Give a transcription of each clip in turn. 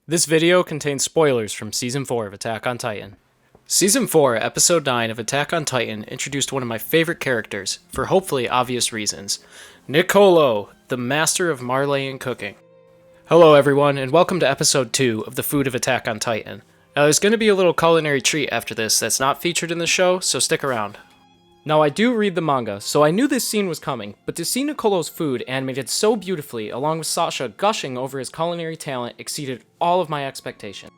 This video contains spoilers from Season 4 of Attack on Titan. Season 4, Episode 9 of Attack on Titan introduced one of my favorite characters, for hopefully obvious reasons. Niccolo, the master of Marleyan cooking. Hello everyone, and welcome to Episode 2 of The Food of Attack on Titan. Now there's going to be a little culinary treat after this that's not featured in the show, so stick around. Now I do read the manga, so I knew this scene was coming, but to see Niccolo's food animated so beautifully, along with Sasha gushing over his culinary talent, exceeded all of my expectations.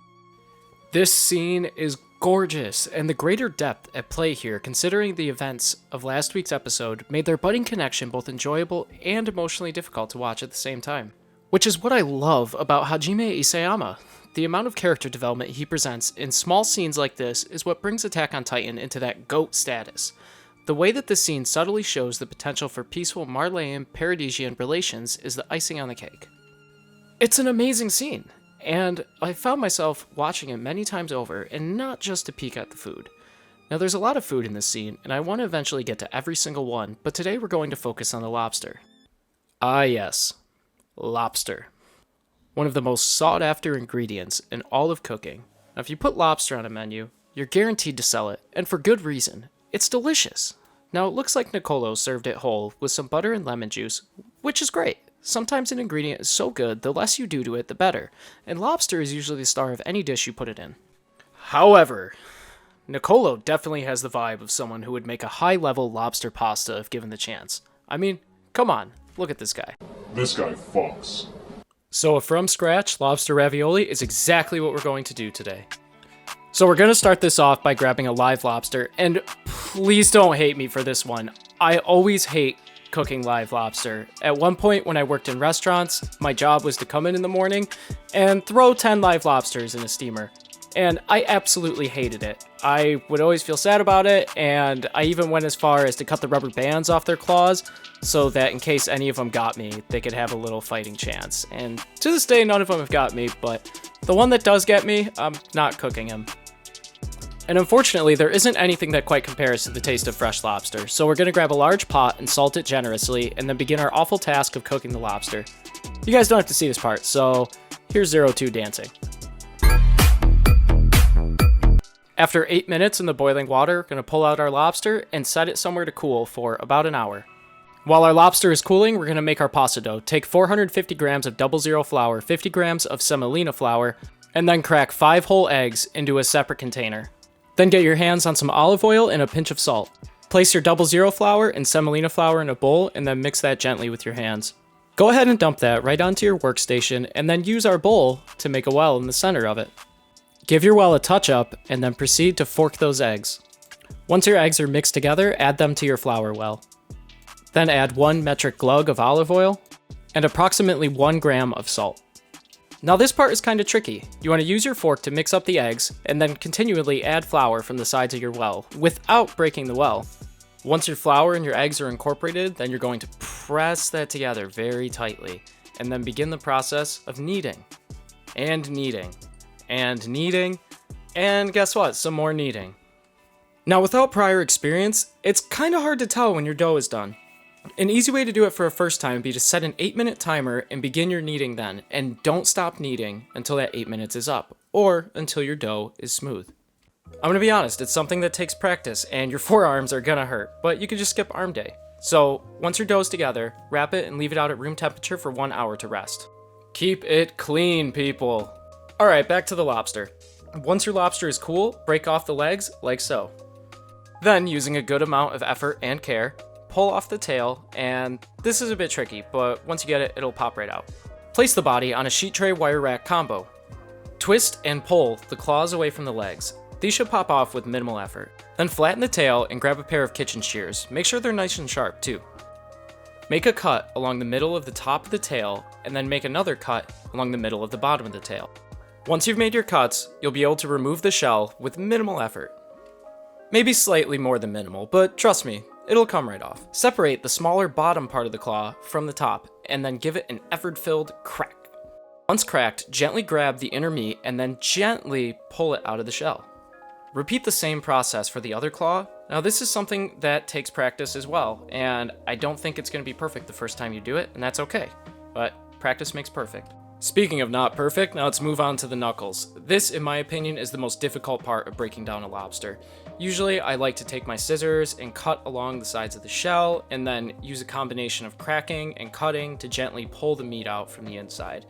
This scene is gorgeous, and the greater depth at play here, considering the events of last week's episode, made their budding connection both enjoyable and emotionally difficult to watch at the same time. Which is what I love about Hajime Isayama. The amount of character development he presents in small scenes like this is what brings Attack on Titan into that GOAT status. The way that this scene subtly shows the potential for peaceful Marleyan Paradisian relations is the icing on the cake. It's an amazing scene, and I found myself watching it many times over, and not just to peek at the food. Now there's a lot of food in this scene, and I want to eventually get to every single one, but today we're going to focus on the lobster. Ah yes, lobster. One of the most sought after ingredients in all of cooking. Now if you put lobster on a menu, you're guaranteed to sell it, and for good reason. It's delicious. Now it looks like Niccolo served it whole with some butter and lemon juice, which is great. Sometimes an ingredient is so good, the less you do to it, the better, and lobster is usually the star of any dish you put it in. However, Niccolo definitely has the vibe of someone who would make a high-level lobster pasta if given the chance. I mean, come on, look at this guy. This guy fucks. So a from-scratch lobster ravioli is exactly what we're going to do today. So we're going to start this off by grabbing a live lobster, and please don't hate me for this one. I always hate cooking live lobster. At one point when I worked in restaurants, my job was to come in the morning and throw 10 live lobsters in a steamer, and I absolutely hated it. I would always feel sad about it, and I even went as far as to cut the rubber bands off their claws so that in case any of them got me, they could have a little fighting chance. And to this day, none of them have got me, but the one that does get me, I'm not cooking him. And unfortunately, there isn't anything that quite compares to the taste of fresh lobster, so we're going to grab a large pot and salt it generously, and then begin our awful task of cooking the lobster. You guys don't have to see this part, so here's 02 dancing. After 8 minutes in the boiling water, we're going to pull out our lobster and set it somewhere to cool for about an hour. While our lobster is cooling, we're going to make our pasta dough. Take 450 grams of 00 flour, 50 grams of semolina flour, and then crack 5 whole eggs into a separate container. Then get your hands on some olive oil and a pinch of salt. Place your 00 flour and semolina flour in a bowl and then mix that gently with your hands. Go ahead and dump that right onto your workstation and then use our bowl to make a well in the center of it. Give your well a touch up and then proceed to fork those eggs. Once your eggs are mixed together, add them to your flour well. Then add 1 metric glug of olive oil and approximately 1 gram of salt. Now this part is kind of tricky. You want to use your fork to mix up the eggs, and then continually add flour from the sides of your well, without breaking the well. Once your flour and your eggs are incorporated, then you're going to press that together very tightly, and then begin the process of kneading. And kneading. And kneading. And guess what? Some more kneading. Now without prior experience, it's kind of hard to tell when your dough is done. An easy way to do it for a first time would be to set an 8-minute timer and begin your kneading then, and don't stop kneading until that 8 minutes is up, or until your dough is smooth. I'm gonna be honest, it's something that takes practice, and your forearms are gonna hurt, but you can just skip arm day. So, once your dough's together, wrap it and leave it out at room temperature for 1 hour to rest. Keep it clean, people! Alright, back to the lobster. Once your lobster is cool, break off the legs, like so. Then, using a good amount of effort and care, pull off the tail, and this is a bit tricky, but once you get it, it'll pop right out. Place the body on a sheet tray wire rack combo. Twist and pull the claws away from the legs. These should pop off with minimal effort. Then flatten the tail and grab a pair of kitchen shears. Make sure they're nice and sharp too. Make a cut along the middle of the top of the tail, and then make another cut along the middle of the bottom of the tail. Once you've made your cuts, you'll be able to remove the shell with minimal effort. Maybe slightly more than minimal, but trust me, it'll come right off. Separate the smaller bottom part of the claw from the top, and then give it an effort-filled crack. Once cracked, gently grab the inner meat and then gently pull it out of the shell. Repeat the same process for the other claw. Now this is something that takes practice as well, and I don't think it's going to be perfect the first time you do it, and that's okay. But practice makes perfect. Speaking of not perfect, now let's move on to the knuckles. This, in my opinion, is the most difficult part of breaking down a lobster. Usually, I like to take my scissors and cut along the sides of the shell, and then use a combination of cracking and cutting to gently pull the meat out from the inside.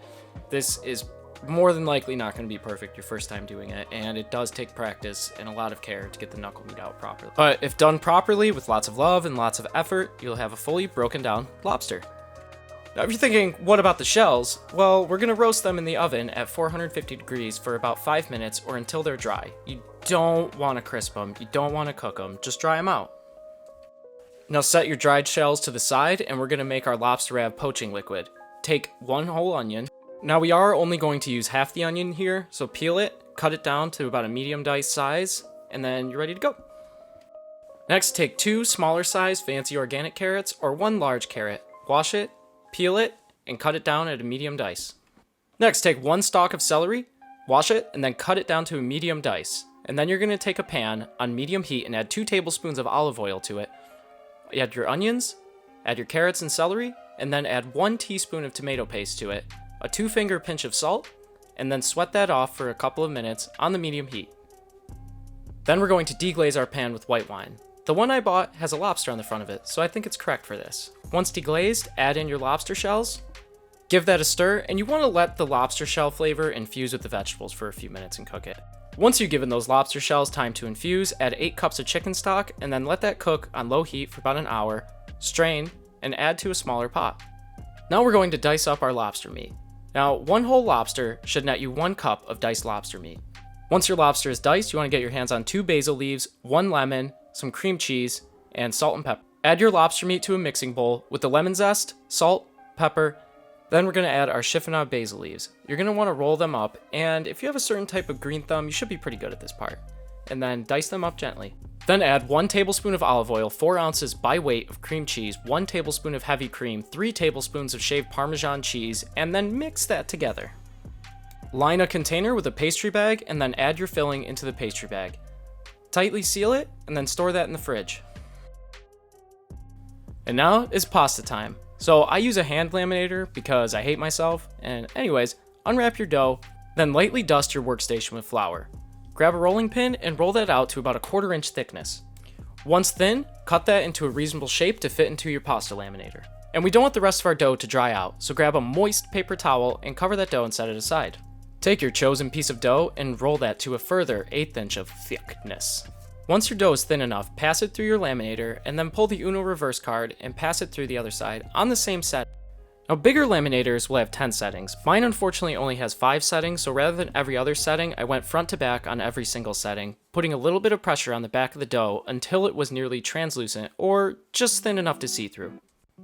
This is more than likely not going to be perfect your first time doing it, and it does take practice and a lot of care to get the knuckle meat out properly. But if done properly with lots of love and lots of effort, you'll have a fully broken down lobster. Now, if you're thinking, what about the shells? Well, we're going to roast them in the oven at 450 degrees for about 5 minutes or until they're dry. You don't want to crisp them, you don't want to cook them, just dry them out. Now set your dried shells to the side, and we're going to make our lobster rav poaching liquid. Take 1 whole onion. Now we are only going to use half the onion here, so peel it, cut it down to about a medium dice size, and then you're ready to go. Next, take 2 smaller size fancy organic carrots or 1 large carrot. Wash it, peel it, and cut it down at a medium dice. Next, take 1 stalk of celery, wash it, and then cut it down to a medium dice. And then you're going to take a pan on medium heat and add 2 tablespoons of olive oil to it. Add your onions, add your carrots and celery, and then add 1 teaspoon of tomato paste to it, a 2-finger pinch of salt, and then sweat that off for a couple of minutes on the medium heat. Then we're going to deglaze our pan with white wine. The one I bought has a lobster on the front of it, so I think it's correct for this. Once deglazed, add in your lobster shells, give that a stir, and you want to let the lobster shell flavor infuse with the vegetables for a few minutes and cook it. Once you've given those lobster shells time to infuse, add 8 cups of chicken stock, and then let that cook on low heat for about an hour, strain, and add to a smaller pot. Now we're going to dice up our lobster meat. Now, 1 whole lobster should net you 1 cup of diced lobster meat. Once your lobster is diced, you want to get your hands on 2 basil leaves, 1 lemon, some cream cheese, and salt and pepper. Add your lobster meat to a mixing bowl with the lemon zest, salt, pepper. Then we're going to add our chiffonade basil leaves. You're going to want to roll them up, and if you have a certain type of green thumb, you should be pretty good at this part. And then dice them up gently. Then add 1 tablespoon of olive oil, 4 ounces by weight of cream cheese, 1 tablespoon of heavy cream, 3 tablespoons of shaved Parmesan cheese, and then mix that together. Line a container with a pastry bag, and then add your filling into the pastry bag. Tightly seal it, and then store that in the fridge. And now it's pasta time. So I use a hand laminator because I hate myself, and anyways, unwrap your dough, then lightly dust your workstation with flour. Grab a rolling pin and roll that out to about a 1/4 inch thickness. Once thin, cut that into a reasonable shape to fit into your pasta laminator. And we don't want the rest of our dough to dry out, so grab a moist paper towel and cover that dough and set it aside. Take your chosen piece of dough and roll that to a further 1/8 inch of thickness. Once your dough is thin enough, pass it through your laminator and then pull the Uno reverse card and pass it through the other side on the same set. Now, bigger laminators will have 10 settings. Mine unfortunately only has 5 settings, so rather than every other setting, I went front to back on every single setting, putting a little bit of pressure on the back of the dough until it was nearly translucent or just thin enough to see through.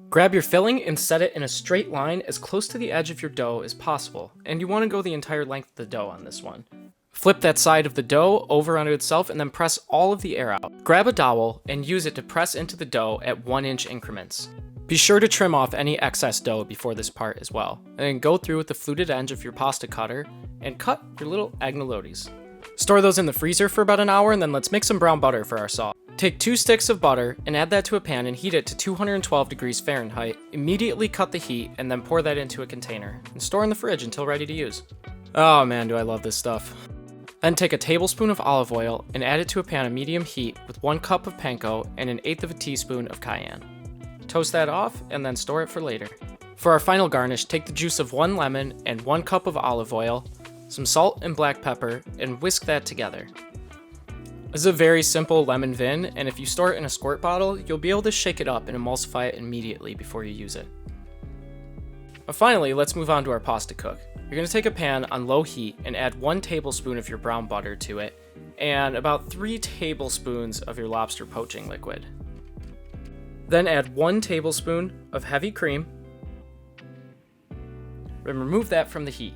Grab your filling and set it in a straight line as close to the edge of your dough as possible, and you want to go the entire length of the dough on this one. Flip that side of the dough over onto itself and then press all of the air out. Grab a dowel and use it to press into the dough at 1-inch increments. Be sure to trim off any excess dough before this part as well, and then go through with the fluted edge of your pasta cutter and cut your little agnolotis. Store those in the freezer for about an hour, and then let's make some brown butter for our sauce. Take 2 sticks of butter and add that to a pan and heat it to 212 degrees Fahrenheit. Immediately cut the heat and then pour that into a container and store in the fridge until ready to use. Oh man, do I love this stuff. Then take a tablespoon of olive oil and add it to a pan of medium heat with 1 cup of panko and 1/8 of a teaspoon of cayenne. Toast that off and then store it for later. For our final garnish, take the juice of 1 lemon and 1 cup of olive oil, some salt and black pepper, and whisk that together. This is a very simple lemon vin, and if you store it in a squirt bottle, you'll be able to shake it up and emulsify it immediately before you use it. But finally, let's move on to our pasta cook. You're going to take a pan on low heat and add 1 tablespoon of your brown butter to it, and about 3 tablespoons of your lobster poaching liquid. Then add 1 tablespoon of heavy cream, and remove that from the heat.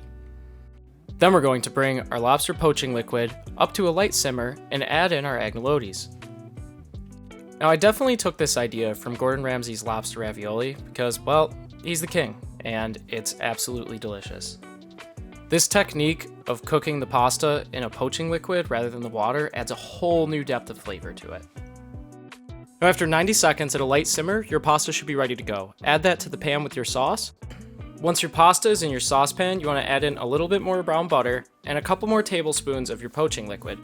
Then we're going to bring our lobster poaching liquid up to a light simmer and add in our agnolotis. Now, I definitely took this idea from Gordon Ramsay's lobster ravioli because, well, he's the king, and it's absolutely delicious. This technique of cooking the pasta in a poaching liquid rather than the water adds a whole new depth of flavor to it. Now, after 90 seconds at a light simmer, your pasta should be ready to go. Add that to the pan with your sauce. Once your pasta is in your saucepan, you want to add in a little bit more brown butter and a couple more tablespoons of your poaching liquid.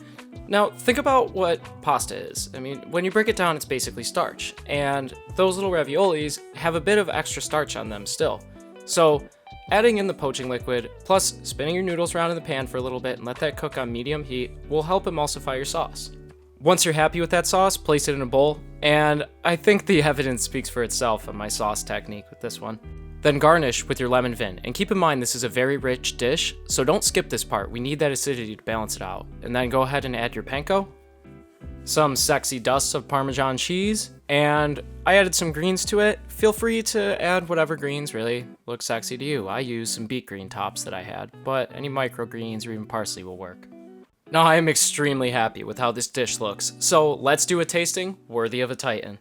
Now, think about what pasta is. I mean, when you break it down, it's basically starch, and those little raviolis have a bit of extra starch on them still. So, adding in the poaching liquid, plus spinning your noodles around in the pan for a little bit and let that cook on medium heat will help emulsify your sauce. Once you're happy with that sauce, place it in a bowl, and I think the evidence speaks for itself on my sauce technique with this one. Then garnish with your lemon vin, and keep in mind this is a very rich dish, so don't skip this part, we need that acidity to balance it out. And then go ahead and add your panko, some sexy dusts of Parmesan cheese, and I added some greens to it. Feel free to add whatever greens really look sexy to you. I used some beet green tops that I had, but any microgreens or even parsley will work. Now I am extremely happy with how this dish looks, so let's do a tasting worthy of a Titan.